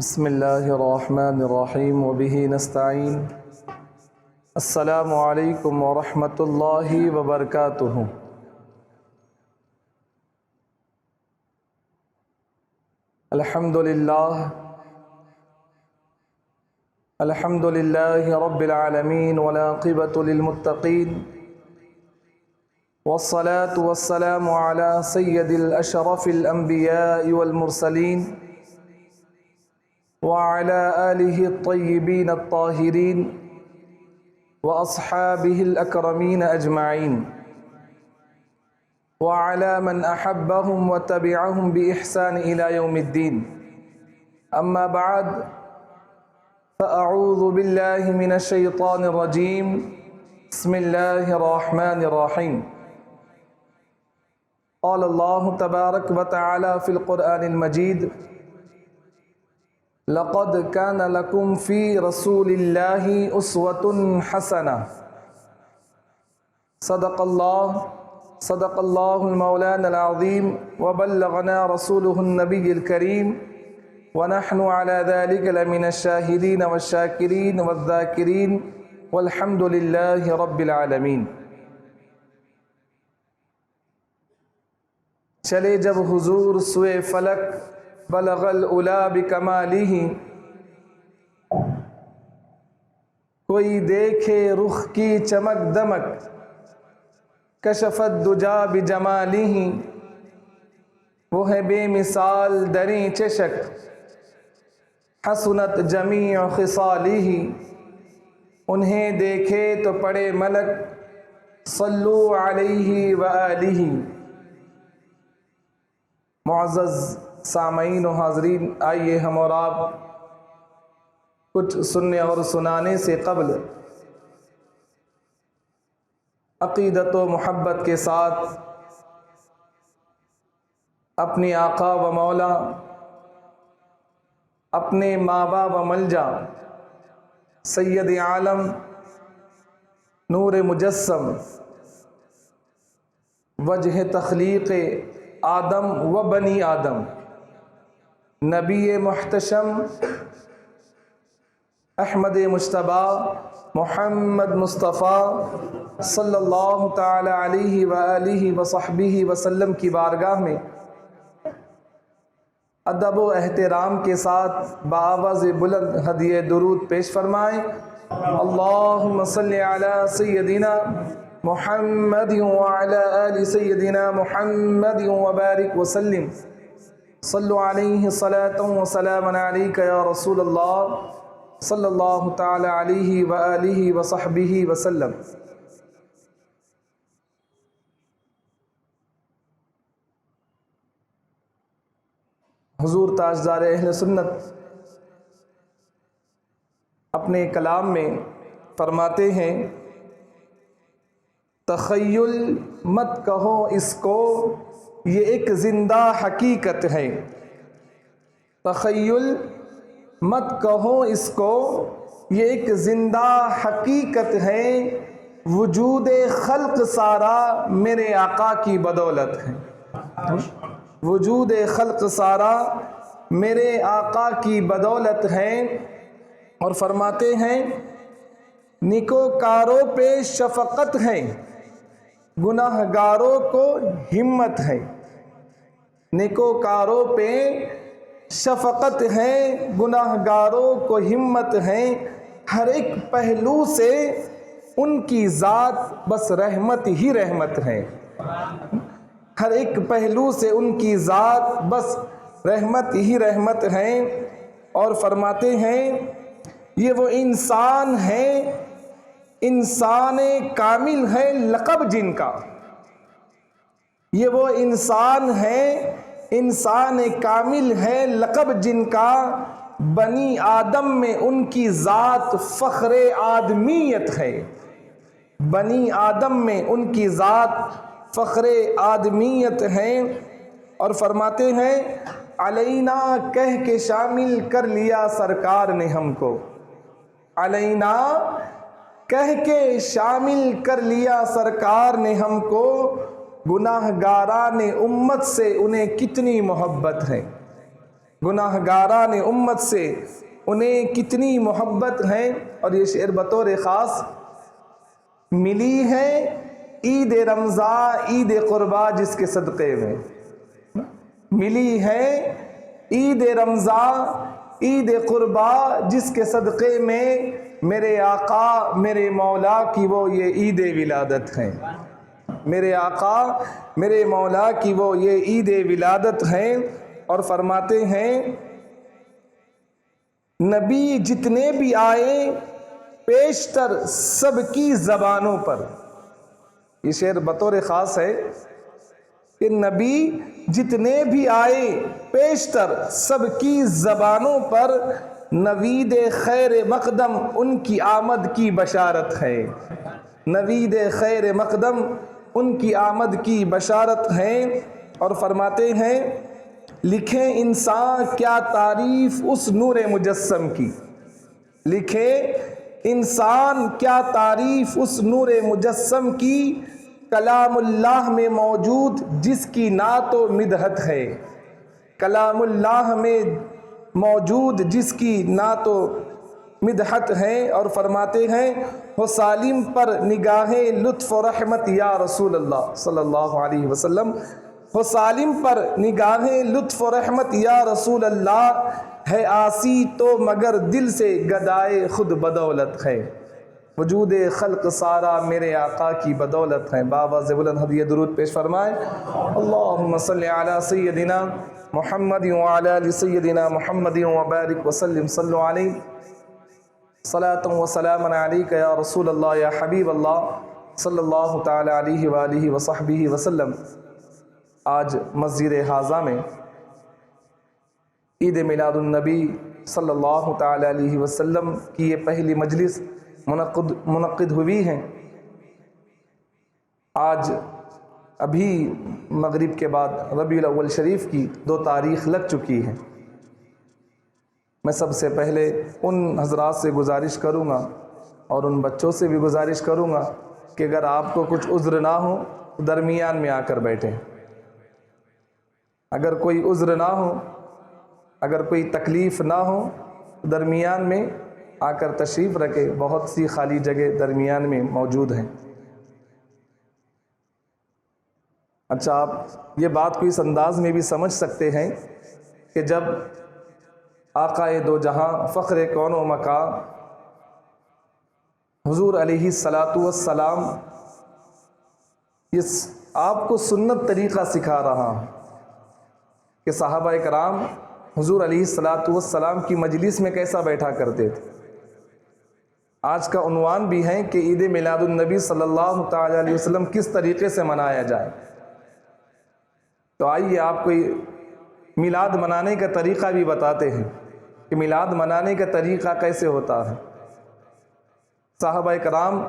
بسم اللہ الرحمن الرحیم وبہ نستعین۔ السلام علیکم ورحمۃ اللہ وبرکاتہ۔ الحمد للہ رب العالمین والعاقبۃ للمتقین، والصلاة والسلام علی سید الاشرف الانبیاء والمرسلین وعلى آلہ الطیبین الطاہرین واصحابہ الاکرمین اجمعین وعلى من احبهم وتبعهم بإحسان الى یوم الدین۔ اما بعد فاعوذ باللہ من الشیطان الرجیم۔ بسم اللہ الرحمن الرحیم۔ قال اللہ تبارک وتعالی فی القرآن المجید: لقد كان لكم في رسول الله أسوة حسنة۔ صدق الله المولانا العظيم، وبلغنا رسوله النبي الكريم، ونحن على ذلك لمن الشاهدين والشاكرين والذاكرين، والحمد لله رب العالمين۔ چلے جب حضور سوئے فلک بلغ العلا بکمالہ، کوئی دیکھے رخ کی چمک دمک، کشف الدجا بجمالہ، وہ ہے بے مثال دریں چشک، حسنت جمیع خصالہ، انہیں دیکھے تو پڑے ملک، صلو علیہ وآلہ۔ معزز سامعین و حاضرین، آئیے ہم اور آپ کچھ سننے اور سنانے سے قبل عقیدت و محبت کے ساتھ اپنی آقا و مولا، اپنے مابا و ملجا، سید عالم، نور مجسم، وجہ تخلیق آدم و بنی آدم، نبی محتشم احمد مجتبی محمد مصطفیٰ صلی اللہ تعالی علیہ وآلہ وصحبہ وسلم کی بارگاہ میں ادب و احترام کے ساتھ بآواز بلند ہدیہ درود پیش فرمائیں۔ اللہم صلی علی سیدنا محمد وعلی آل سیدنا محمد وبارک وسلم۔ صلو علیہ صلاۃ و سلام علیک یا رسول اللہ صلی اللہ تعالی علیہ وآلہ وصحبہ وسلم۔ حضور تاجدار اہل سنت اپنے کلام میں فرماتے ہیں: تخیل مت کہو اس کو، یہ ایک زندہ حقیقت ہے۔ تخیل مت کہو اس کو، یہ ایک زندہ حقیقت ہے، وجود خلق سارا میرے آقا کی بدولت ہے۔ وجود خلق سارا میرے آقا کی بدولت ہے۔ اور فرماتے ہیں: نیکوکاروں پہ شفقت ہے، گناہ گاروں کو ہمت ہے۔ نیکوکاروں پہ شفقت ہے، گناہ گاروں کو ہمت ہے، ہر ایک پہلو سے ان کی ذات بس رحمت ہی رحمت ہے۔ ہر ایک پہلو سے ان کی ذات بس رحمت ہی رحمت ہے۔ اور فرماتے ہیں: یہ وہ انسان ہے، انسان کامل ہے لقب جن کا۔ یہ وہ انسان ہے، انسان کامل ہے لقب جن کا، بنی آدم میں ان کی ذات فخر آدمیت ہے۔ بنی آدم میں ان کی ذات فخر آدمیت ہے۔ اور فرماتے ہیں: علینا کہہ کے شامل کر لیا سرکار نے ہم کو۔ علینا کہہ کے شامل کر لیا سرکار نے ہم کو، گناہ گاران امت سے انہیں کتنی محبت ہے۔ گناہگاران امت سے انہیں کتنی محبت ہے، اور یہ شعر بطور خاص ملی ہے عید رمضان عید قربا جس کے صدقے میں، ملی ہے عید رمضان عید قربا جس کے صدقے میں میرے آقا میرے مولا کی وہ یہ عید ولادت ہے، میرے آقا میرے مولا کی وہ یہ عید ولادت ہے۔ اور فرماتے ہیں نبی جتنے بھی آئے پیشتر سب کی زبانوں پر، یہ شعر بطور خاص ہے کہ نبی جتنے بھی آئے پیشتر سب کی زبانوں پر نوید خیر مقدم ان کی آمد کی بشارت ہے، نوید خیر مقدم ان کی آمد کی بشارت ہے۔ اور فرماتے ہیں لکھیں انسان کیا تعریف اس نور مجسم کی، لکھیں انسان کیا تعریف اس نور مجسم کی، کلام اللہ میں موجود جس کی نعت و مدحت ہے، کلام اللہ میں موجود جس کی نعت و مدحت ہے۔ اور فرماتے ہیں وہ سالم پر نگاہ لطف و رحمت یا رسول اللہ صلی اللہ علیہ وسلم، وہ سالم پر نگاہ لطف و رحمت یا رسول اللہ، ہے آسی تو مگر دل سے گدائے خود بدولت ہے، وجود خلق سارا میرے آقا کی بدولت ہے۔ بآواز بلند ہدیہ درود پیش فرمائیں، اللہم صلی علی سیدنا محمد وعلی آل سیدنا محمد وبارک وسلم، صلو علیہ صلاۃ و سلام علیک یا رسول اللہ یا حبیب اللہ صلی اللہ تعالی علیہ وآلہ وصحبہ وسلم۔ آج مسجد حاضہ میں عید میلاد النبی صلی اللہ تعالی علیہ وسلم کی یہ پہلی مجلس منعقد ہوئی ہے۔ آج ابھی مغرب کے بعد ربیع الاول شریف کی 2 تاریخ لگ چکی ہے۔ میں سب سے پہلے ان حضرات سے گزارش کروں گا اور ان بچوں سے بھی گزارش کروں گا کہ اگر آپ کو کچھ عذر نہ ہو تو درمیان میں آ کر بیٹھیں، اگر کوئی عذر نہ ہو، اگر کوئی تکلیف نہ ہو، درمیان میں آ کر تشریف رکھے، بہت سی خالی جگہ درمیان میں موجود ہیں۔ اچھا، آپ یہ بات کو اس انداز میں بھی سمجھ سکتے ہیں کہ جب آقائے دو جہاں فخر کون و مکان حضور علیہ الصلاۃ والسلام یہ آپ کو سنت طریقہ سکھا رہا ہوں کہ صحابہ کرام حضور علیہ الصلاۃ والسلام کی مجلس میں کیسا بیٹھا کرتے تھے۔ آج کا عنوان بھی ہے کہ عید میلاد النبی صلی اللہ تعالی علیہ وسلم کس طریقے سے منایا جائے، تو آئیے آپ کو میلاد منانے کا طریقہ بھی بتاتے ہیں کہ میلاد منانے کا طریقہ کیسے ہوتا ہے۔ صحابہ کرام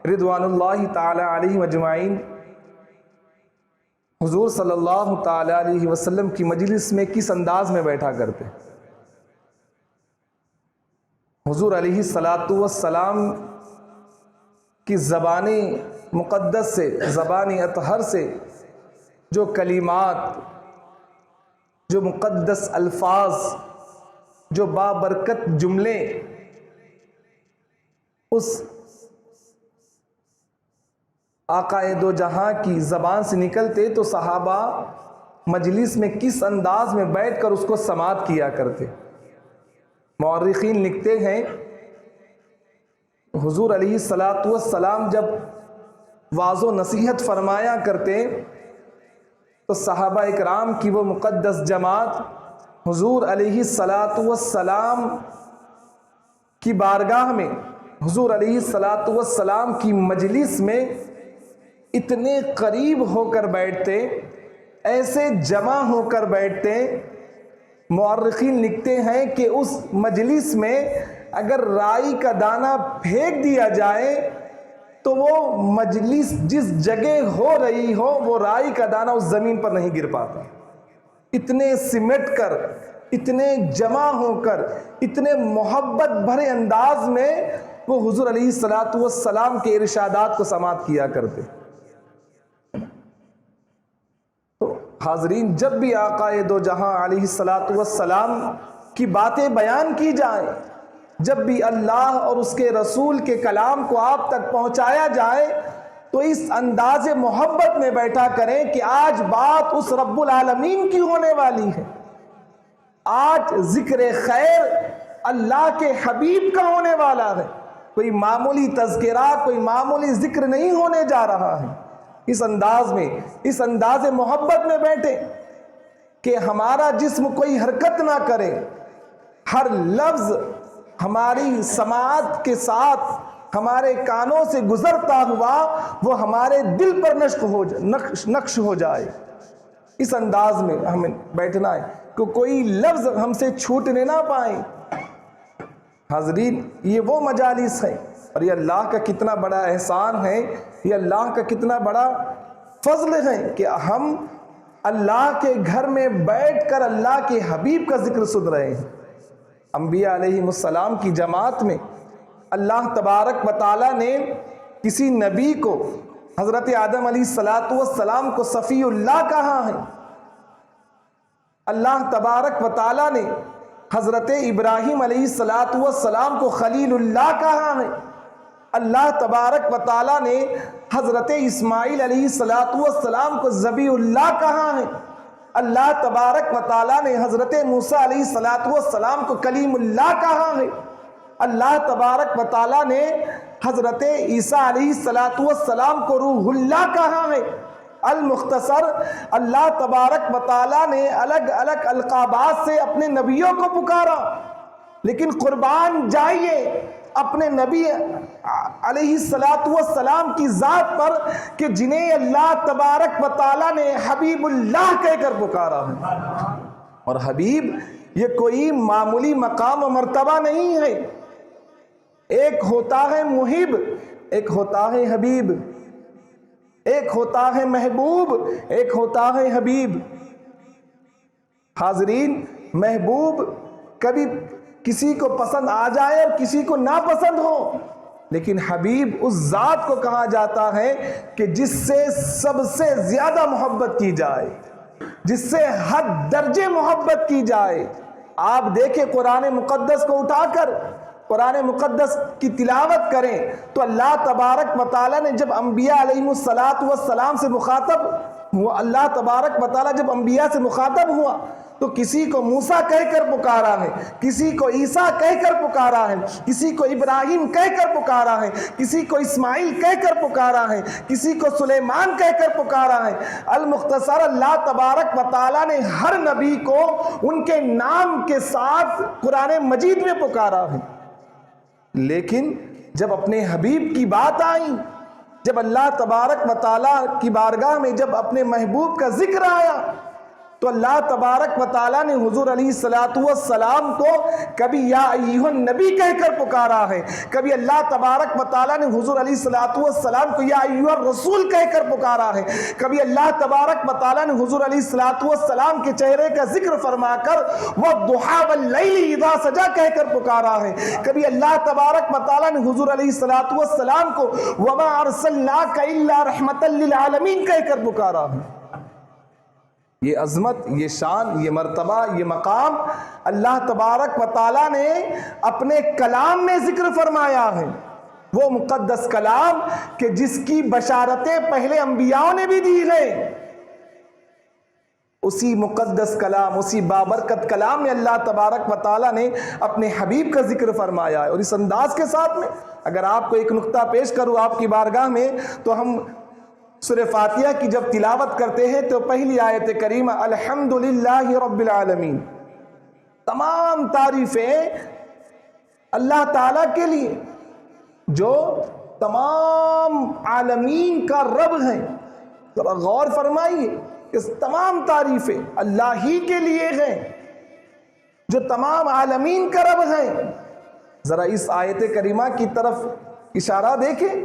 رضوان اللہ تعالی علیہ اجمعین حضور صلی اللہ تعالی علیہ وسلم کی مجلس میں کس انداز میں بیٹھا کرتے، حضور علیہ الصلاۃ والسلام کی زبان مقدس سے، زبان اطہر سے جو کلمات، جو مقدس الفاظ، جو بابرکت جملے اس آقائے دو جہاں کی زبان سے نکلتے تو صحابہ مجلس میں کس انداز میں بیٹھ کر اس کو سماعت کیا کرتے۔ مورخین لکھتے ہیں حضور علیہ الصلاۃ والسلام جب واعظ و نصیحت فرمایا کرتے تو صحابہ اکرام کی وہ مقدس جماعت حضور علیہ الصلاۃ والسلام کی بارگاہ میں، حضور علیہ الصلاۃ والسلام کی مجلس میں اتنے قریب ہو کر بیٹھتے، ایسے جمع ہو کر بیٹھتے۔ مورخین لکھتے ہیں کہ اس مجلس میں اگر رائی کا دانہ پھینک دیا جائے تو وہ مجلس جس جگہ ہو رہی ہو وہ رائی کا دانہ اس زمین پر نہیں گر پاتا۔ اتنے سمٹ کر، اتنے جمع ہو کر، اتنے محبت بھرے انداز میں وہ حضور علیہ الصلاۃ والسلام کے ارشادات کو سماعت کیا کرتے۔ تو حاضرین، جب بھی آقا دو جہاں علیہ الصلاۃ والسلام کی باتیں بیان کی جائیں، جب بھی اللہ اور اس کے رسول کے کلام کو آپ تک پہنچایا جائے، تو اس انداز محبت میں بیٹھا کریں کہ آج بات اس رب العالمین کی ہونے والی ہے، آج ذکر خیر اللہ کے حبیب کا ہونے والا ہے، کوئی معمولی تذکرہ، کوئی معمولی ذکر نہیں ہونے جا رہا ہے۔ اس انداز میں، اس انداز محبت میں بیٹھے کہ ہمارا جسم کوئی حرکت نہ کرے، ہر لفظ ہماری سماعت کے ساتھ ہمارے کانوں سے گزرتا ہوا وہ ہمارے دل پر نقش ہو جائے۔ اس انداز میں ہمیں بیٹھنا ہے کہ کوئی لفظ ہم سے چھوٹنے نہ پائے۔ حاضرین، یہ وہ مجالس ہیں، اور یہ اللہ کا کتنا بڑا احسان ہے، یہ اللہ کا کتنا بڑا فضل ہے کہ ہم اللہ کے گھر میں بیٹھ کر اللہ کے حبیب کا ذکر سن رہے ہیں۔ انبیاء علیہ السلام کی جماعت میں اللہ تبارک و تعالیٰ نے کسی نبی کو، حضرت آدم علیہ السلام کو صفی اللہ کہا ہے، اللہ تبارک و تعالیٰ نے حضرت ابراہیم علیہ السلام کو خلیل اللہ کہا ہے، اللہ تبارک و تعالیٰ نے حضرت اسماعیل علیہ السلام کو ذبیح اللہ کہا ہے، اللہ تبارک و تعالیٰ نے حضرت موسیٰ علیہ السلام کو کلیم اللہ کہا ہے، اللہ تبارک و تعالیٰ نے حضرت عیسیٰ علیہ السلام کو روح اللہ کہا ہے۔ المختصر، اللہ تبارک و تعالیٰ نے الگ الگ القابات سے اپنے نبیوں کو پکارا، لیکن قربان جائیے اپنے نبی علیہ السلام کی ذات پر کہ جنہیں اللہ تبارک و تعالیٰ نے حبیب اللہ کہہ کر پکارا ہے۔ اور حبیب یہ کوئی معمولی مقام و مرتبہ نہیں ہے، ایک ہوتا ہے محب، ایک ہوتا ہے حبیب، ایک ہوتا ہے محبوب، ایک ہوتا ہے حبیب۔ حاضرین، محبوب کبھی کسی کو پسند آ جائے اور کسی کو ناپسند ہو، لیکن حبیب اس ذات کو کہا جاتا ہے کہ جس سے سب سے زیادہ محبت کی جائے، جس سے حد درجے محبت کی جائے۔ آپ دیکھیں قرآن مقدس کو اٹھا کر قرآن مقدس کی تلاوت کریں تو اللہ تبارک و تعالیٰ نے جب انبیاء علیہ السلام سے مخاطب ہوا، اللہ تبارک و تعالیٰ جب انبیاء سے مخاطب ہوا تو کسی کو موسیٰ کہہ کر پکارا ہے، کسی کو عیسیٰ کہہ کر پکارا ہے، کسی کو ابراہیم کہہ کر پکارا ہے، کسی کو اسماعیل کہہ کر پکارا ہے، کسی کو سلیمان کہہ کر پکارا ہے۔ المختصر، اللہ تبارک و تعالیٰ نے ہر نبی کو ان کے نام کے ساتھ قرآن مجید میں پکارا ہے، لیکن جب اپنے حبیب کی بات آئی، جب اللہ تبارک و تعالیٰ کی بارگاہ میں جب اپنے محبوب کا ذکر آیا تو اللہ تبارک و تعالیٰ نے حضور علیہ السلام کو کبھی یا ایھا النبی کہہ کر پکارا ہے، کبھی اللہ تبارک و تعالیٰ نے حضور علیہ السلام کو یا ایھا الرسول کہہ کر پکارا ہے، کبھی اللہ تبارک و تعالیٰ نے حضور علیہ السلام کے چہرے کا ذکر فرما کر وَالضُّحَىٰ وَاللَّيْلِ إِذَا سَجَىٰ کہہ کر پکارا ہے، کبھی اللہ تبارک و تعالیٰ نے حضور علیہ السلام کو وَمَا أَرْسَلْنَاكَ إِلَّا رَحْمَةً لِّلْعَالَمِينَ کہہ کر پکارا ہے۔ یہ عظمت، یہ شان، یہ مرتبہ، یہ مقام اللہ تبارک و تعالیٰ نے اپنے کلام میں ذکر فرمایا ہے، وہ مقدس کلام کہ جس کی بشارتیں پہلے انبیاءوں نے بھی دی ہیں۔ اسی مقدس کلام، اسی بابرکت کلام میں اللہ تبارک و تعالیٰ نے اپنے حبیب کا ذکر فرمایا ہے۔ اور اس انداز کے ساتھ میں اگر آپ کو ایک نقطہ پیش کروں آپ کی بارگاہ میں، تو ہم سورہ فاتحہ کی جب تلاوت کرتے ہیں تو پہلی آیت کریمہ الحمدللہ رب العالمین، تمام تعریفیں اللہ تعالیٰ کے لیے جو تمام عالمین کا رب ہے۔ ذرا غور فرمائیے، اس تمام تعریفیں اللہ ہی کے لیے ہیں جو تمام عالمین کا رب ہے۔ ذرا اس آیت کریمہ کی طرف اشارہ دیکھیں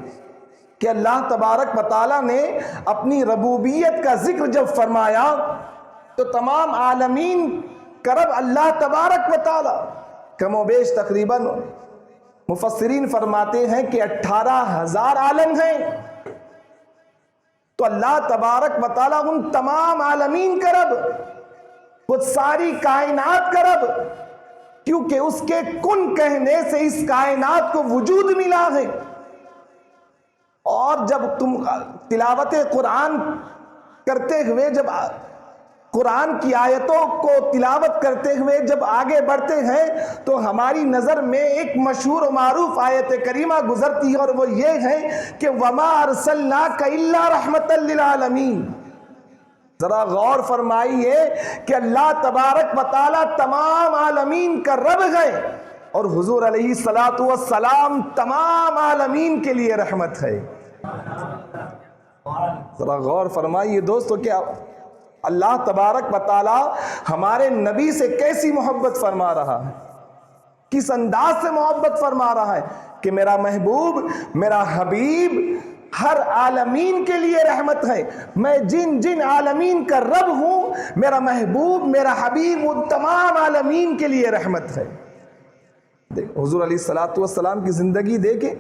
کہ اللہ تبارک و تعالیٰ نے اپنی ربوبیت کا ذکر جب فرمایا تو تمام عالمین کا رب اللہ تبارک و تعالیٰ، کم و بیش تقریباً مفسرین فرماتے ہیں کہ 18,000 عالم ہیں، تو اللہ تبارک و تعالیٰ ان تمام عالمین کا رب، وہ ساری کائنات کا رب، کیونکہ اس کے کن کہنے سے اس کائنات کو وجود ملا ہے۔ اور جب تم تلاوت قرآن کرتے ہوئے، جب قرآن کی آیتوں کو تلاوت کرتے ہوئے جب آگے بڑھتے ہیں تو ہماری نظر میں ایک مشہور و معروف آیت کریمہ گزرتی ہے، اور وہ یہ ہے کہ وَمَا أَرْسَلْنَاكَ إِلَّا رَحْمَةً لِلْعَالَمِينَ۔ ذرا غور فرمائیے کہ اللہ تبارک و تعالیٰ تمام عالمین کا رب ہے، اور حضور علیہ السلام تمام عالمین کے لیے رحمت ہے۔ ذرا غور فرمائیے دوستو کہ اللہ تبارک و تعالیٰ ہمارے نبی سے کیسی محبت فرما رہا ہے، کس انداز سے محبت فرما رہا ہے کہ میرا محبوب، میرا حبیب ہر عالمین کے لیے رحمت ہے۔ میں جن جن عالمین کا رب ہوں، میرا محبوب، میرا حبیب ان تمام عالمین کے لیے رحمت ہے۔ حضور علیہ السلام کی زندگی دیکھیں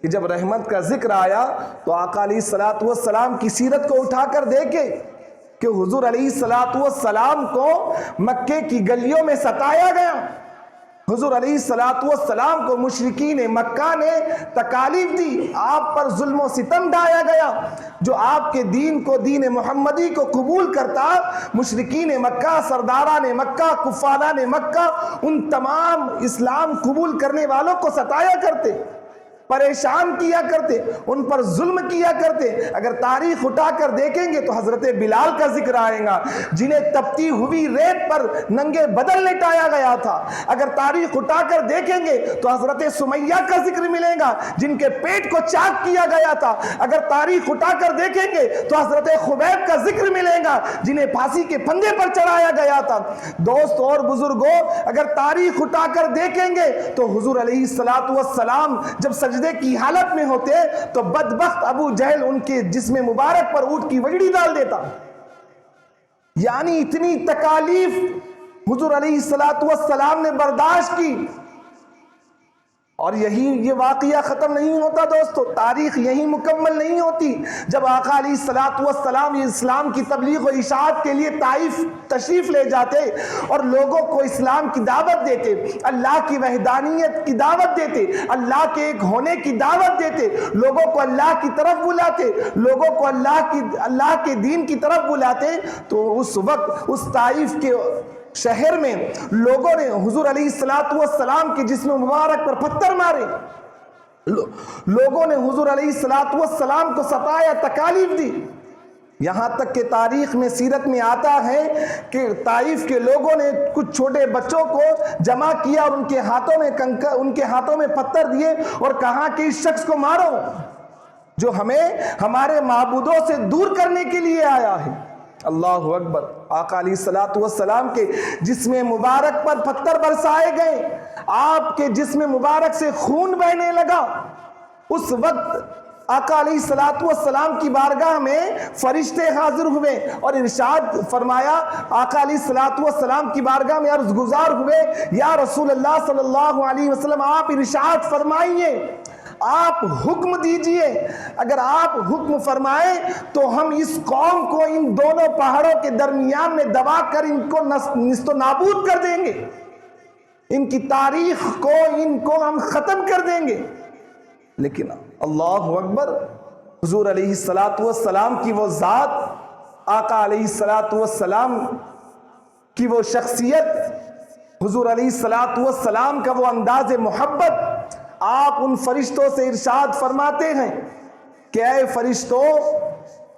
کہ جب رحمت کا ذکر آیا تو آقا علیہ السلام کی سیرت کو اٹھا کر دیکھیں کہ حضور علیہ السلام کو مکے کی گلیوں میں ستایا گیا، حضور علیہ السلام کو مشرکین مکہ نے تکالیف دی، آپ پر ظلم و ستم ڈھایا گیا۔ جو آپ کے دین کو، دین محمدی کو قبول کرتا، مشرکین مکہ، سرداران مکہ، کفاران مکہ، ان تمام اسلام قبول کرنے والوں کو ستایا کرتے، پریشان کیا کرتے، ان پر ظلم کیا کرتے۔ اگر تاریخ اٹھا کر دیکھیں گے تو حضرت بلال کا ذکر آئے گا، جنہیں تپتی ہوئی ریت پر ننگے بدن لٹایا گیا تھا۔ اگر تاریخ اٹھا کر دیکھیں گے تو حضرت سمیہ کا ذکر ملے گا، جن کے پیٹ کو چاک کیا گیا تھا۔ اگر تاریخ اٹھا کر دیکھیں گے تو حضرت خبیب کا ذکر ملے گا، جنہیں پھانسی کے پھندے پر چڑھایا گیا تھا۔ دوست اور بزرگوں، اگر تاریخ اٹھا کر دیکھیں گے تو حضور علیہ السلام جب سجدے کی حالت میں ہوتے تو بدبخت ابو جہل ان کے جسم مبارک پر اونٹ کی وگڑی ڈال دیتا۔ یعنی اتنی تکالیف حضور علیہ السلام نے برداشت کی، اور یہ واقعہ ختم نہیں ہوتا دوستو، تاریخ یہی مکمل نہیں ہوتی۔ جب آقا علیہ السلام اسلام کی تبلیغ و اشاعت کے لیے طائف تشریف لے جاتے اور لوگوں کو اسلام کی دعوت دیتے، اللہ کی وحدانیت کی دعوت دیتے، اللہ کے ایک ہونے کی دعوت دیتے، لوگوں کو اللہ کی طرف بلاتے، لوگوں کو اللہ کے دین کی طرف بلاتے، تو اس وقت اس طائف کے شہر میں لوگوں نے حضور علیہ السلام کے جسم مبارک پر پتھر مارے، لوگوں نے حضور علیہ السلام کو ستایا، تکالیف دی۔ یہاں تک کہ تاریخ میں، سیرت میں آتا ہے کہ طائف کے لوگوں نے کچھ چھوٹے بچوں کو جمع کیا اور ان کے ہاتھوں میں پتھر دیے اور کہا کہ اس شخص کو مارو جو ہمیں ہمارے معبودوں سے دور کرنے کے لیے آیا ہے۔ اللہ اکبر۔ آقا علیہ السلام کے جسم مبارک پر پتھر برسائے گئے، آپ کے جسم مبارک سے خون بہنے لگا۔ اس وقت آقا علیہ السلام کی بارگاہ میں فرشتے حاضر ہوئے اور ارشاد فرمایا، آقا علیہ السلام کی بارگاہ میں عرض گزار ہوئے، یا رسول اللہ صلی اللہ علیہ وسلم آپ ارشاد فرمائیے، آپ حکم دیجئے، اگر آپ حکم فرمائیں تو ہم اس قوم کو ان دونوں پہاڑوں کے درمیان میں دبا کر ان کو نیست و نابود کر دیں گے، ان کی تاریخ کو، ان کو ہم ختم کر دیں گے۔ لیکن اللہ اکبر، حضور علیہ السلام کی وہ ذات، آقا علیہ السلام کی وہ شخصیت، حضور علیہ السلام کا وہ انداز محبت، آپ ان فرشتوں سے ارشاد فرماتے ہیں کہ اے فرشتوں،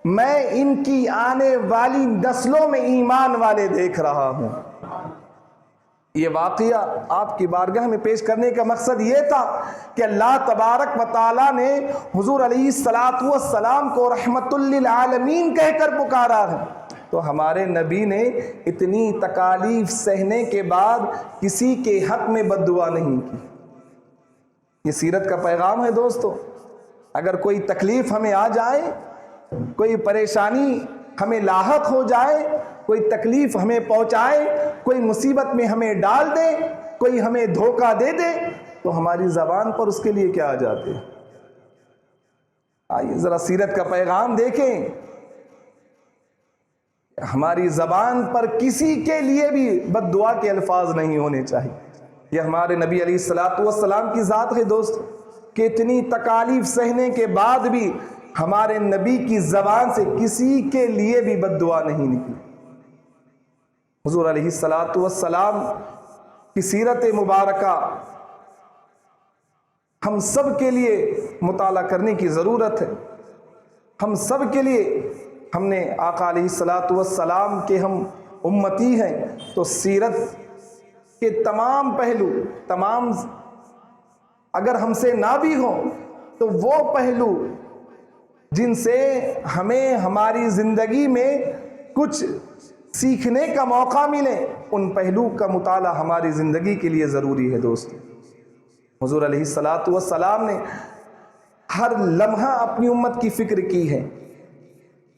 میں ان کی آنے والی نسلوں میں ایمان والے دیکھ رہا ہوں۔ یہ واقعہ آپ کی بارگاہ میں پیش کرنے کا مقصد یہ تھا کہ اللہ تبارک و تعالیٰ نے حضور علیہ السلام کو رحمت للعالمین کہہ کر پکارا ہے، تو ہمارے نبی نے اتنی تکالیف سہنے کے بعد کسی کے حق میں بد دعا نہیں کی۔ یہ سیرت کا پیغام ہے دوستو۔ اگر کوئی تکلیف ہمیں آ جائے، کوئی پریشانی ہمیں لاحق ہو جائے، کوئی تکلیف ہمیں پہنچائے، کوئی مصیبت میں ہمیں ڈال دے، کوئی ہمیں دھوکہ دے دے، تو ہماری زبان پر اس کے لیے کیا آ جاتے ہیں؟ آئیے ذرا سیرت کا پیغام دیکھیں۔ حضور علیہ السلام کے جسم مبارک پر پتھر برسائے گئے، آپ کے جسم مبارک سے خون بہنے لگا۔ یعنی اتنی تکالیف حضور علیہ السلام نے برداشت کی، اور یہ واقعہ آپ کی بارگاہ میں فرشتے حاضر ہوئے اور ارشاد فرمایا، آقا علیہ السلام کی بارگاہ میں عرض گزار ہوئے، یا رسول اللہ صلی اللہ علیہ وسلم آپ ارشاد فرمائیے، ہماری زبان پر کسی کے لیے بھی بد دعا کے الفاظ نہیں ہونے چاہیے. یہ ہمارے نبی علیہ الصلوۃ والسلام کی ذات ہے دوست کہ اتنی تکالیف سہنے کے بعد بھی ہمارے نبی کی زبان سے کسی کے لیے بھی بد دعا نہیں نکلی. حضور علیہ الصلوۃ والسلام کی سیرت مبارکہ ہم سب کے لیے مطالعہ کرنے کی ضرورت ہے. ہم سب کے لیے، ہم نے آقا علیہ الصلوۃ والسلام کے ہم امتی ہیں تو سیرت کے تمام پہلو، تمام اگر ہم سے نہ بھی ہوں تو وہ پہلو جن سے ہمیں ہماری زندگی میں کچھ سیکھنے کا موقع ملے، ان پہلو کا مطالعہ ہماری زندگی کے لیے ضروری ہے دوست. حضور علیہ الصلوۃ والسلام نے ہر لمحہ اپنی امت کی فکر کی ہے،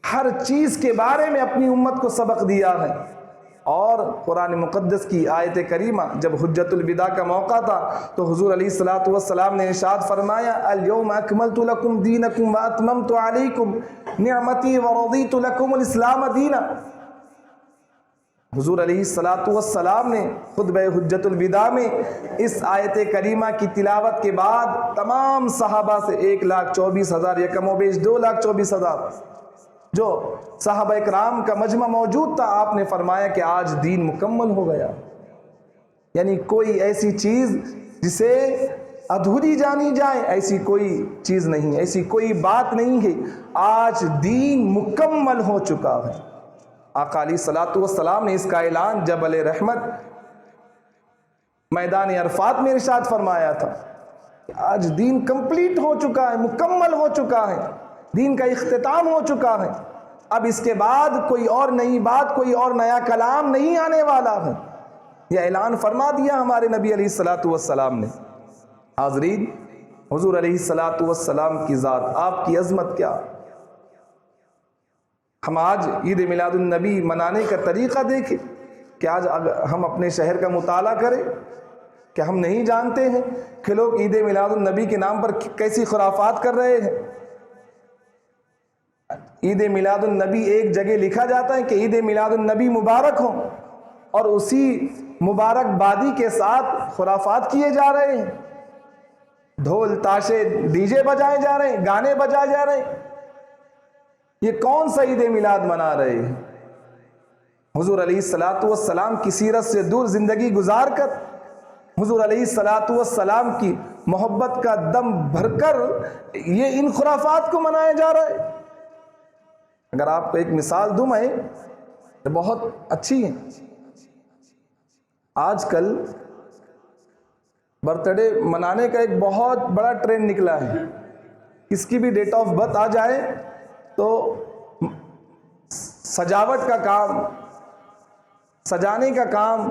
ہر چیز کے بارے میں اپنی امت کو سبق دیا ہے. اور قرآن مقدس کی آیت کریمہ جب حجت الوداع کا موقع تھا تو حضور علیہ الصلوۃ والسلام نے ارشاد فرمایا الیوم اکملت لکم دینکم واتممت علیکم نعمتی ورضیت لکم الاسلام دینا. حضور علیہ الصلوۃ والسلام نے خطبہ حجت الوداع میں اس آیت کریمہ کی تلاوت کے بعد تمام صحابہ سے 1,24,000 یا کم و بیش 2,24,000 جو صحابہ اکرام کا مجمع موجود تھا، آپ نے فرمایا کہ آج دین مکمل ہو گیا. یعنی کوئی ایسی چیز جسے ادھوری جانی جائے ایسی کوئی چیز نہیں، ایسی کوئی بات نہیں ہے. آج دین مکمل ہو چکا ہے. آقا علیہ الصلوۃ والسلام نے اس کا اعلان جبل رحمت میدان عرفات میں ارشاد فرمایا تھا کہ آج دین کمپلیٹ ہو چکا ہے، مکمل ہو چکا ہے، دین کا اختتام ہو چکا ہے. اب اس کے بعد کوئی اور نئی بات، کوئی اور نیا کلام نہیں آنے والا ہے. یہ اعلان فرما دیا ہمارے نبی علیہ الصلوۃ والسلام نے. حاضرین، حضور علیہ الصلوۃ والسلام کی ذات، آپ کی عظمت کیا. ہم آج عید میلاد النبی منانے کا طریقہ دیکھیں کہ آج ہم اپنے شہر کا مطالعہ کریں کہ ہم نہیں جانتے ہیں کہ لوگ عید میلاد النبی کے نام پر کیسی خرافات کر رہے ہیں. عید میلاد النبی ایک جگہ لکھا جاتا ہے کہ عید میلاد النبی مبارک ہو، اور اسی مبارک بادی کے ساتھ خرافات کیے جا رہے ہیں. ڈھول تاشے ڈی جے بجائے جا رہے ہیں، گانے بجائے جا رہے ہیں. یہ کون سا عید میلاد منا رہے ہیں؟ حضور علیہ الصلوۃ والسلام کی سیرت سے دور زندگی گزار کر، حضور علیہ الصلوۃ والسلام کی محبت کا دم بھر کر یہ ان خرافات کو منایا جا رہا ہے. اگر آپ کو ایک مثال دوں میں، بہت اچھی ہے. آج کل برتھ ڈے منانے کا ایک بہت بڑا ٹرینڈ نکلا ہے. کس کی بھی ڈیٹ آف برتھ آ جائے تو سجاوٹ کا کام، سجانے کا کام،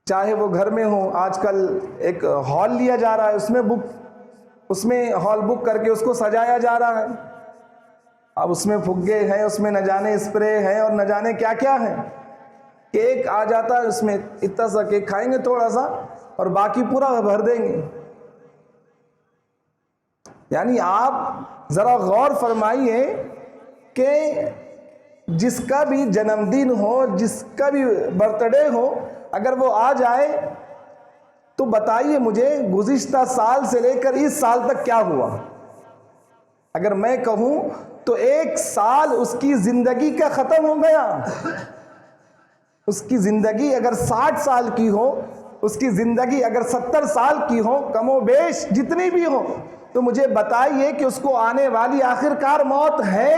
چاہے وہ گھر میں ہو. آج کل ایک ہال لیا جا رہا ہے، اس میں ہال بک کر کے اس کو سجایا جا رہا ہے. اب اس میں پھگے ہیں، اس میں نہ جانے اسپرے ہیں اور نہ جانے کیا کیا ہے. کیک آ جاتا ہے، اس میں اتنا سا کیک کھائیں گے تھوڑا سا اور باقی پورا بھر دیں گے. یعنی آپ ذرا غور فرمائیے کہ جس کا بھی جنم دن ہو، جس کا بھی برتھ ڈے ہو، اگر وہ آ جائے تو بتائیے مجھے گزشتہ سال سے لے کر اس سال تک کیا ہوا. اگر میں کہوں تو ایک سال اس کی زندگی کا ختم ہو گیا. اس کی زندگی اگر 60 سال کی ہو، اس کی زندگی اگر 70 سال کی ہو، کم و بیش جتنی بھی ہو، تو مجھے بتائیے کہ اس کو آنے والی آخرکار موت ہے.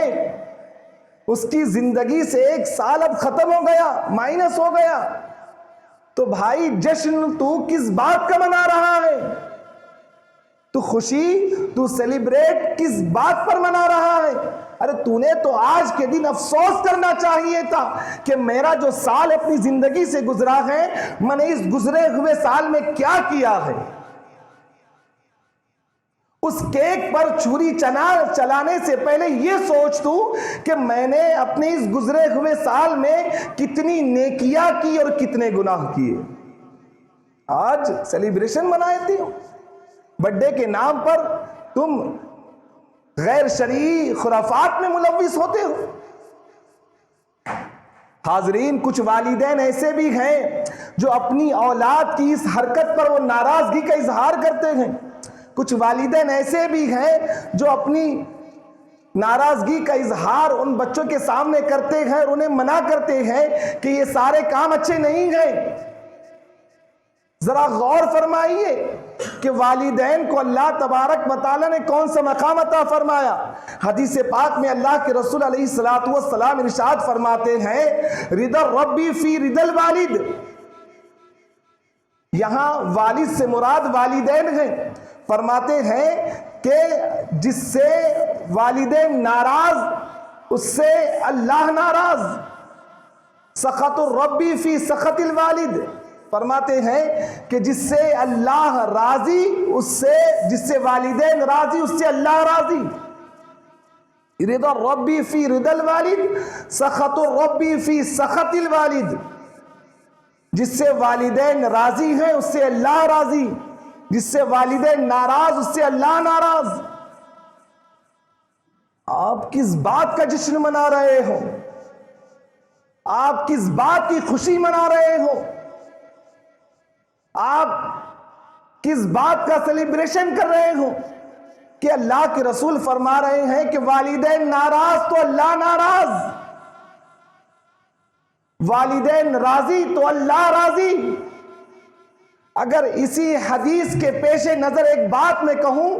اس کی زندگی سے ایک سال اب ختم ہو گیا، مائنس ہو گیا. تو بھائی جشن تو کس بات کا منا رہا ہے؟ تو خوشی، تو سیلیبریٹ کس بات پر منا رہا ہے؟ ارے تو نے تو آج کے دن افسوس کرنا چاہیے تھا کہ میرا جو سال اپنی زندگی سے گزرا ہے، میں نے اس گزرے ہوئے سال میں کیا کیا ہے. اس کیک پر چھری چلانے سے پہلے یہ سوچ تو کہ میں نے اپنے اس گزرے ہوئے سال میں کتنی نیکیاں کی اور کتنے گناہ کیے. آج سیلیبریشن مناتے ہو، برتھ ڈے کے نام پر تم غیر شرعی خرافات میں ملوث ہوتے ہو. حاضرین، کچھ والدین ایسے بھی ہیں جو اپنی اولاد کی اس حرکت پر وہ ناراضگی کا اظہار کرتے ہیں. کچھ والدین ایسے بھی ہیں جو اپنی ناراضگی کا اظہار ان بچوں کے سامنے کرتے ہیں اور انہیں منع کرتے ہیں کہ یہ سارے کام اچھے نہیں ہیں. ذرا غور فرمائیے کہ والدین کو اللہ تبارک و تعالیٰ نے کون سا مقام عطا فرمایا. حدیث پاک میں اللہ کے رسول علیہ الصلوۃ والسلام ارشاد فرماتے ہیں رضا الربی فی رضا الوالد. یہاں والد سے مراد والدین ہیں. فرماتے ہیں کہ جس سے والدین ناراض اس سے اللہ ناراض. سخط الربی فی سخط الوالد. فرماتے ہیں کہ جس سے اللہ راضی اس سے، جس سے والدین راضی اس سے اللہ راضی. رضا الربی فی رضا الوالد، سخط الربی فی سخط الوالد. جس سے والدین راضی ہیں اس سے اللہ راضی، جس سے والدین ناراض اس سے اللہ ناراض. آپ کس بات کا جشن منا رہے ہو؟ آپ کس بات کی خوشی منا رہے ہو؟ آپ کس بات کا سیلیبریشن کر رہے ہو کہ اللہ کے رسول فرما رہے ہیں کہ والدین ناراض تو اللہ ناراض، والدین راضی تو اللہ راضی. اگر اسی حدیث کے پیش نظر ایک بات میں کہوں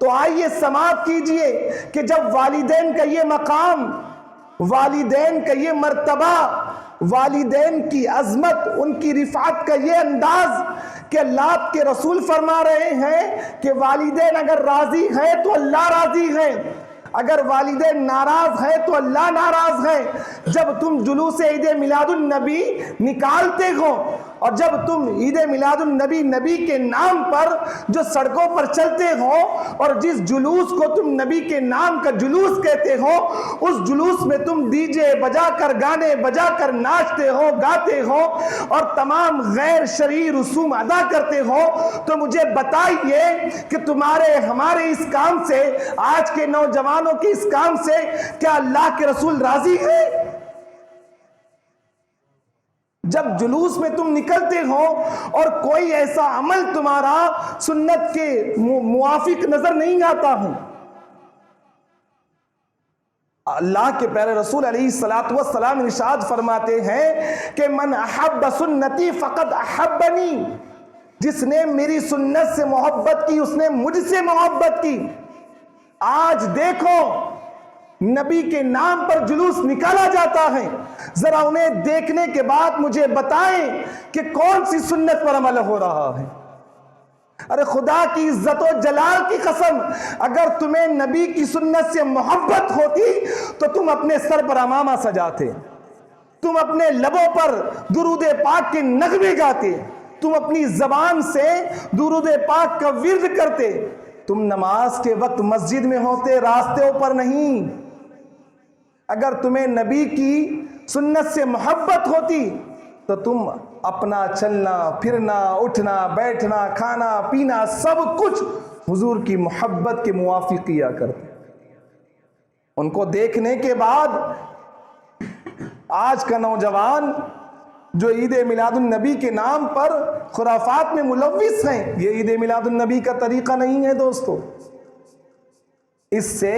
تو آئیے سماعت کیجئے کہ جب والدین کا یہ مقام، والدین کا یہ مرتبہ، والدین کی عظمت، ان کی رفعت کا یہ انداز کہ اللہ کے رسول فرما رہے ہیں کہ والدین اگر راضی ہیں تو اللہ راضی ہیں، اگر والدین ناراض ہیں تو اللہ ناراض ہیں. جب تم جلوس عید میلاد النبی نکالتے ہو اور جب تم عید میلاد النبی نبی کے نام پر جو سڑکوں پر چلتے ہو اور جس جلوس کو تم نبی کے نام کا جلوس کہتے ہو اس جلوس میں تم ڈی جے بجا کر، گانے بجا کر ناچتے ہو، گاتے ہو اور تمام غیر شرعی رسوم ادا کرتے ہو، تو مجھے بتائیے کہ تمہارے ہمارے اس کام سے، آج کے نوجوانوں کے اس کام سے کیا اللہ کے رسول راضی ہے؟ جب جلوس میں تم نکلتے ہو اور کوئی ایسا عمل تمہارا سنت کے موافق نظر نہیں آتا ہوں، اللہ کے پیارے رسول علیہ الصلوۃ والسلام ارشاد فرماتے ہیں کہ من احب سنتی فقد احبنی. جس نے میری سنت سے محبت کی اس نے مجھ سے محبت کی. آج دیکھو نبی کے نام پر جلوس نکالا جاتا ہے، ذرا انہیں دیکھنے کے بعد مجھے بتائیں کہ کون سی سنت پر عمل ہو رہا ہے. ارے خدا کی عزت و جلال کی قسم، اگر تمہیں نبی کی سنت سے محبت ہوتی تو تم اپنے سر پر عمامہ سجاتے، تم اپنے لبوں پر درود پاک کے نغمے گاتے، تم اپنی زبان سے درود پاک کا ورد کرتے. تم نماز کے وقت مسجد میں ہوتے، راستوں پر نہیں. اگر تمہیں نبی کی سنت سے محبت ہوتی تو تم اپنا چلنا پھرنا، اٹھنا بیٹھنا، کھانا پینا سب کچھ حضور کی محبت کے موافق کیا کرتے. ان کو دیکھنے کے بعد آج کا نوجوان جو عید میلاد النبی کے نام پر خرافات میں ملوث ہیں، یہ عید میلاد النبی کا طریقہ نہیں ہے دوستو. اس سے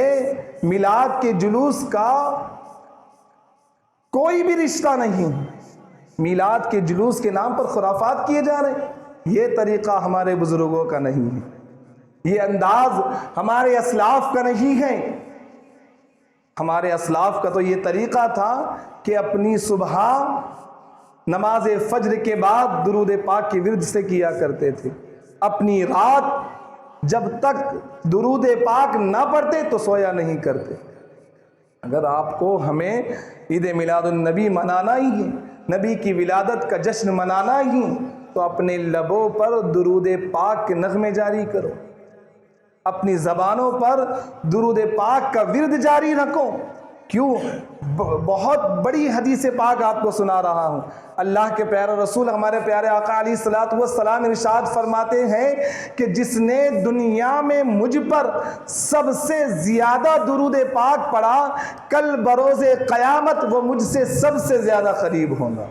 میلاد کے جلوس کا کوئی بھی رشتہ نہیں. میلاد کے جلوس کے نام پر خرافات کیے جا رہے ہیں، یہ طریقہ ہمارے بزرگوں کا نہیں ہے، یہ انداز ہمارے اسلاف کا نہیں ہے. ہمارے اسلاف کا تو یہ طریقہ تھا کہ اپنی صبح نماز فجر کے بعد درود پاک کی ورد سے کیا کرتے تھے. اپنی رات جب تک درود پاک نہ پڑھتے تو سویا نہیں کرتے. اگر آپ کو ہمیں عید میلاد النبی منانا ہی ہے، نبی کی ولادت کا جشن منانا ہی، تو اپنے لبوں پر درود پاک کے نغمے جاری کرو، اپنی زبانوں پر درود پاک کا ورد جاری رکھو. کیوں؟ بہت بڑی حدیث پاک آپ کو سنا رہا ہوں۔ اللہ کے پیارے رسول ہمارے پیارے آقا علیہ الصلوۃ والسلام ارشاد فرماتے ہیں کہ جس نے دنیا میں مجھ پر سب سے زیادہ درود پاک پڑھا، کل بروز قیامت وہ مجھ سے سب سے زیادہ قریب ہوگا۔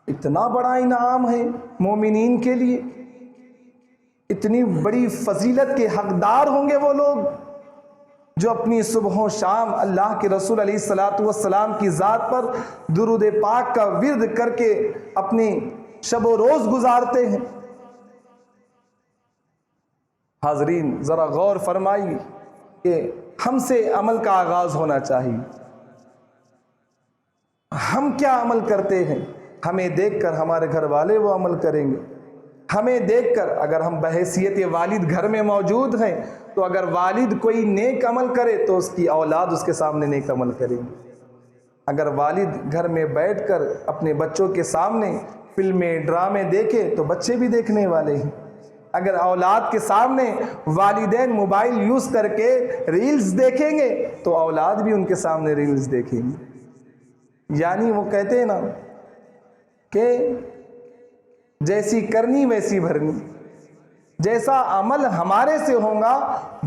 اتنا بڑا انعام ہے مومنین کے لیے، اتنی بڑی فضیلت کے حقدار ہوں گے وہ لوگ جو اپنی صبح و شام اللہ کے رسول علیہ الصلوۃ والسلام کی ذات پر درود پاک کا ورد کر کے اپنی شب و روز گزارتے ہیں۔ حاضرین ذرا غور فرمائیے کہ ہم سے عمل کا آغاز ہونا چاہیے۔ ہم کیا عمل کرتے ہیں؟ ہمیں دیکھ کر ہمارے گھر والے وہ عمل کریں گے، ہمیں دیکھ کر اگر ہم بحیثیت والد گھر میں موجود ہیں تو اگر والد کوئی نیک عمل کرے تو اس کی اولاد اس کے سامنے نیک عمل کریں گے۔ اگر والد گھر میں بیٹھ کر اپنے بچوں کے سامنے فلمیں ڈرامے دیکھے تو بچے بھی دیکھنے والے ہیں۔ اگر اولاد کے سامنے والدین موبائل یوز کر کے ریلز دیکھیں گے تو اولاد بھی ان کے سامنے ریلز دیکھیں گے۔ یعنی وہ کہتے ہیں نا کہ جیسی کرنی ویسی بھرنی، جیسا عمل ہمارے سے ہوگا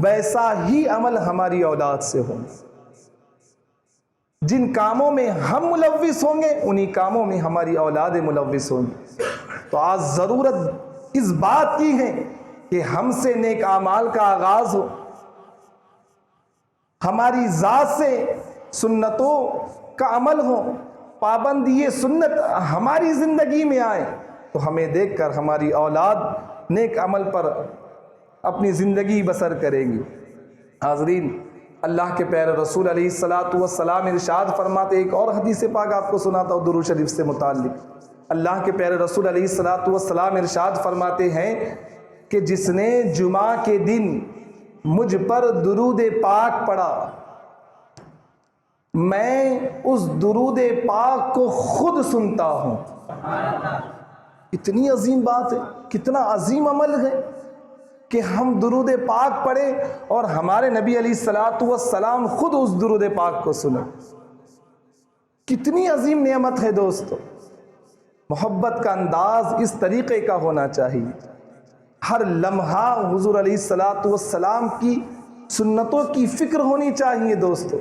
ویسا ہی عمل ہماری اولاد سے ہوگا۔ جن کاموں میں ہم ملوث ہوں گے انہی کاموں میں ہماری اولاد ملوث ہوں گی۔ تو آج ضرورت اس بات کی ہے کہ ہم سے نیک اعمال کا آغاز ہو، ہماری ذات سے سنتوں کا عمل ہو، پابندی سنت ہماری زندگی میں آئے تو ہمیں دیکھ کر ہماری اولاد نیک عمل پر اپنی زندگی بسر کرے گی۔ حاضرین اللہ کے پیارے رسول علیہ الصلوۃ والسلام ارشاد فرماتے، ایک اور حدیث پاک آپ کو سناتا ہوں درود شریف سے متعلق۔ اللہ کے پیارے رسول علیہ الصلوۃ والسلام ارشاد فرماتے ہیں کہ جس نے جمعہ کے دن مجھ پر درود پاک پڑھا، میں اس درود پاک کو خود سنتا ہوں۔ اتنی عظیم بات ہے، کتنا عظیم عمل ہے کہ ہم درود پاک پڑھیں اور ہمارے نبی علیہ الصلوۃ والسلام خود اس درود پاک کو سنیں۔ کتنی عظیم نعمت ہے دوستو۔ محبت کا انداز اس طریقے کا ہونا چاہیے، ہر لمحہ حضور علیہ الصلوۃ والسلام کی سنتوں کی فکر ہونی چاہیے دوستو۔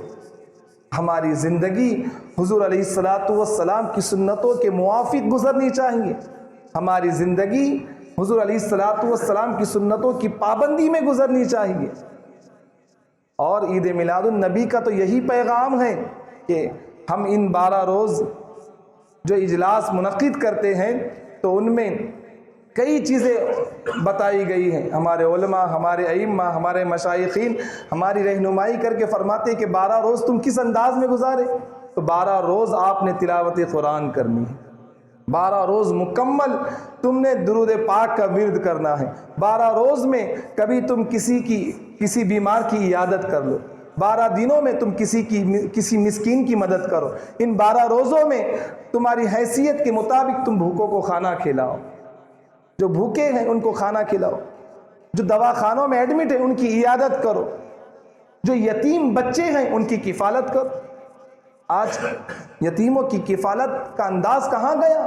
ہماری زندگی حضور علیہ الصلوۃ والسلام کی سنتوں کے موافق گزرنی چاہیے، ہماری زندگی حضور علیہ الصلوۃ والسلام کی سنتوں کی پابندی میں گزرنی چاہیے۔ اور عید میلاد النبی کا تو یہی پیغام ہے کہ ہم ان 12 روز جو اجلاس منعقد کرتے ہیں تو ان میں کئی چیزیں بتائی گئی ہیں۔ ہمارے علماء، ہمارے ائمہ، ہمارے مشائخین ہماری رہنمائی کر کے فرماتے ہیں کہ 12 روز تم کس انداز میں گزارے، تو 12 روز آپ نے تلاوت قرآن کرنی ہے، 12 روز مکمل تم نے درود پاک کا ورد کرنا ہے، 12 روز میں کبھی تم کسی بیمار کی عیادت کر لو، 12 دنوں میں تم کسی مسکین کی مدد کرو، ان 12 روزوں میں تمہاری حیثیت کے مطابق تم بھوکوں کو کھانا کھلاؤ، جو بھوکے ہیں ان کو کھانا کھلاؤ، جو دواخانوں میں ایڈمٹ ہیں ان کی عیادت کرو، جو یتیم بچے ہیں ان کی کفالت کرو۔ آج یتیموں کی کفالت کا انداز کہاں گیا؟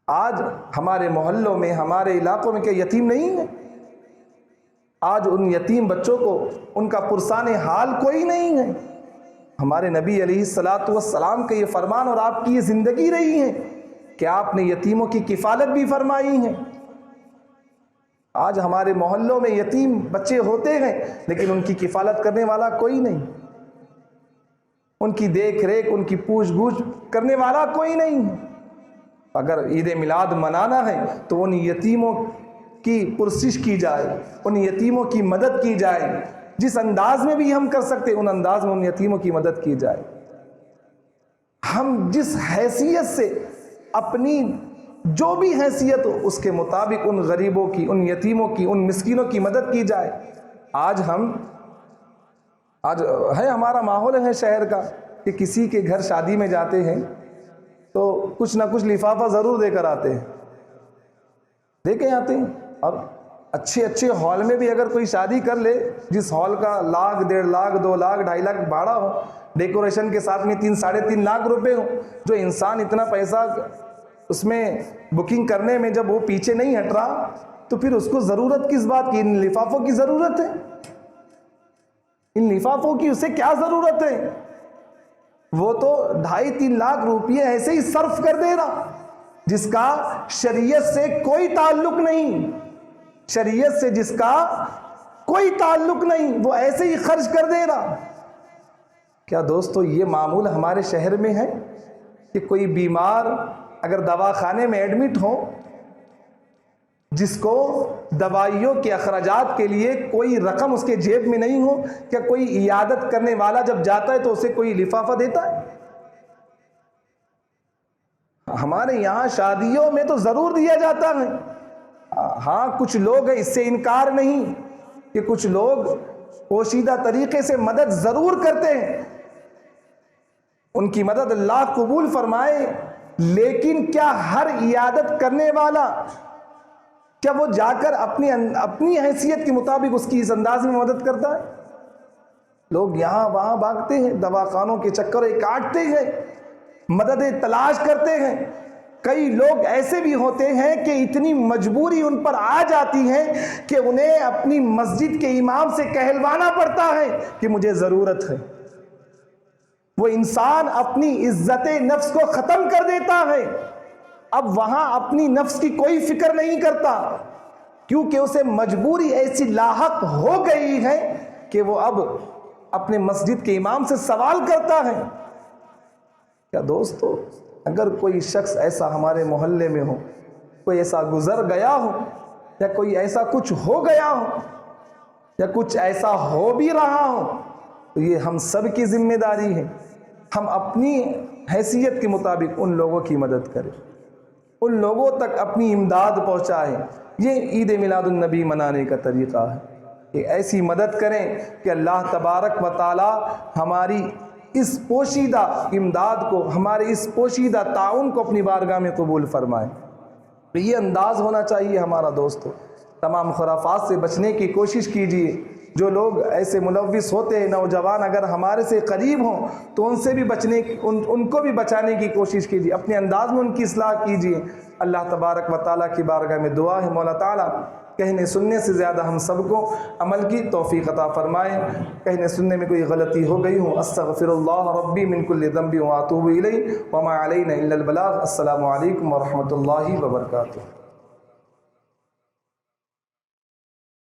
آج ہمارے محلوں میں، ہمارے علاقوں میں کیا یتیم نہیں ہے؟ آج ان یتیم بچوں کو ان کا پرسان حال کوئی نہیں ہے۔ ہمارے نبی علیہ الصلوۃ والسلام کا یہ فرمان اور آپ کی یہ زندگی رہی ہے کہ آپ نے یتیموں کی کفالت بھی فرمائی ہے۔ آج ہمارے محلوں میں یتیم بچے ہوتے ہیں لیکن ان کی کفالت کرنے والا کوئی نہیں، ان کی دیکھ ریکھ، ان کی پوچھ گچھ کرنے والا کوئی نہیں ہے۔ اگر عید میلاد منانا ہے تو ان یتیموں کی پرسش کی جائے، ان یتیموں کی مدد کی جائے، جس انداز میں بھی ہم کر سکتے ان انداز میں ان یتیموں کی مدد کی جائے۔ ہم جس حیثیت سے اپنی جو بھی حیثیت ہو اس کے مطابق ان غریبوں کی، ان یتیموں کی، ان مسکینوں کی مدد کی جائے۔ آج ہے ہمارا ماحول ہے شہر کا کہ کسی کے گھر شادی میں جاتے ہیں تو کچھ نہ کچھ لفافہ ضرور دے کر آتے ہیں، دے کے آتے ہیں، اور اچھے ہال میں بھی اگر کوئی شادی کر لے، جس ہال کا 1,00,000 1.5 لاکھ 2 لاکھ 2.5 لاکھ بھاڑا ہو، ڈیکوریشن کے ساتھ میں 3 ساڑھے 3 لاکھ روپے ہو، جو انسان اتنا پیسہ اس میں بکنگ کرنے میں جب وہ پیچھے نہیں ہٹ رہا، تو پھر اس کو ضرورت کس بات کی؟ ان لفافوں کی ضرورت ہے؟ ان لفافوں کی اسے کیا ضرورت ہے؟ وہ تو 2.5-3 لاکھ روپیے ایسے ہی صرف کر دے رہا، جس کا شریعت سے کوئی تعلق نہیں، شریعت سے جس کا کوئی تعلق نہیں، وہ ایسے ہی خرچ کر دے رہا۔ کیا دوستو یہ معمول ہمارے شہر میں ہے کہ کوئی بیمار اگر دواخانے میں ایڈمٹ ہو، جس کو دوائیوں کے اخراجات کے لیے کوئی رقم اس کے جیب میں نہیں ہو، کیا کوئی عیادت کرنے والا جب جاتا ہے تو اسے کوئی لفافہ دیتا ہے؟ ہمارے یہاں شادیوں میں تو ضرور دیا جاتا ہے، ہاں کچھ لوگ ہیں، اس سے انکار نہیں کہ کچھ لوگ پوشیدہ طریقے سے مدد ضرور کرتے ہیں، ان کی مدد اللہ قبول فرمائے، لیکن کیا ہر عیادت کرنے والا کیا وہ جا کر اپنی حیثیت کے مطابق اس کی اس انداز میں مدد کرتا ہے؟ لوگ یہاں وہاں بھاگتے ہیں، دواخانوں کے چکریں کاٹتے ہیں، مددیں تلاش کرتے ہیں۔ کئی لوگ ایسے بھی ہوتے ہیں کہ اتنی مجبوری ان پر آ جاتی ہے کہ انہیں اپنی مسجد کے امام سے کہلوانا پڑتا ہے کہ مجھے ضرورت ہے۔ وہ انسان اپنی عزت نفس کو ختم کر دیتا ہے، اب وہاں اپنی نفس کی کوئی فکر نہیں کرتا، کیونکہ اسے مجبوری ایسی لاحق ہو گئی ہے کہ وہ اب اپنے مسجد کے امام سے سوال کرتا ہے۔ کیا دوستو اگر کوئی شخص ایسا ہمارے محلے میں ہو، کوئی ایسا گزر گیا ہو، یا کوئی ایسا کچھ ہو گیا ہو، یا کچھ ایسا ہو بھی رہا ہو، تو یہ ہم سب کی ذمہ داری ہے، ہم اپنی حیثیت کے مطابق ان لوگوں کی مدد کریں، ان لوگوں تک اپنی امداد پہنچائیں۔ یہ عید میلاد النبی منانے کا طریقہ ہے کہ ایسی مدد کریں کہ اللہ تبارک و تعالی ہماری اس پوشیدہ امداد کو، ہمارے اس پوشیدہ تعاون کو اپنی بارگاہ میں قبول فرمائیں۔ تو یہ انداز ہونا چاہیے ہمارا دوستو۔ تمام خرافات سے بچنے کی کوشش کیجیے۔ جو لوگ ایسے ملوث ہوتے ہیں، نوجوان اگر ہمارے سے قریب ہوں تو ان سے بھی بچنے، ان کو بھی بچانے کی کوشش کیجیے، اپنے انداز میں ان کی اصلاح کیجیے۔ اللہ تبارک و تعالیٰ کی بارگاہ میں دعا ہے مولا تعالیٰ کہنے سننے سے زیادہ ہم سب کو عمل کی توفیق عطا فرمائے۔ کہنے سننے میں کوئی غلطی ہو گئی ہوں، استغفر اللہ ربی من کل ذنب واتوب الیہ وما علینا الا البلاغ۔ السلام علیکم ورحمۃ اللہ وبرکاتہ۔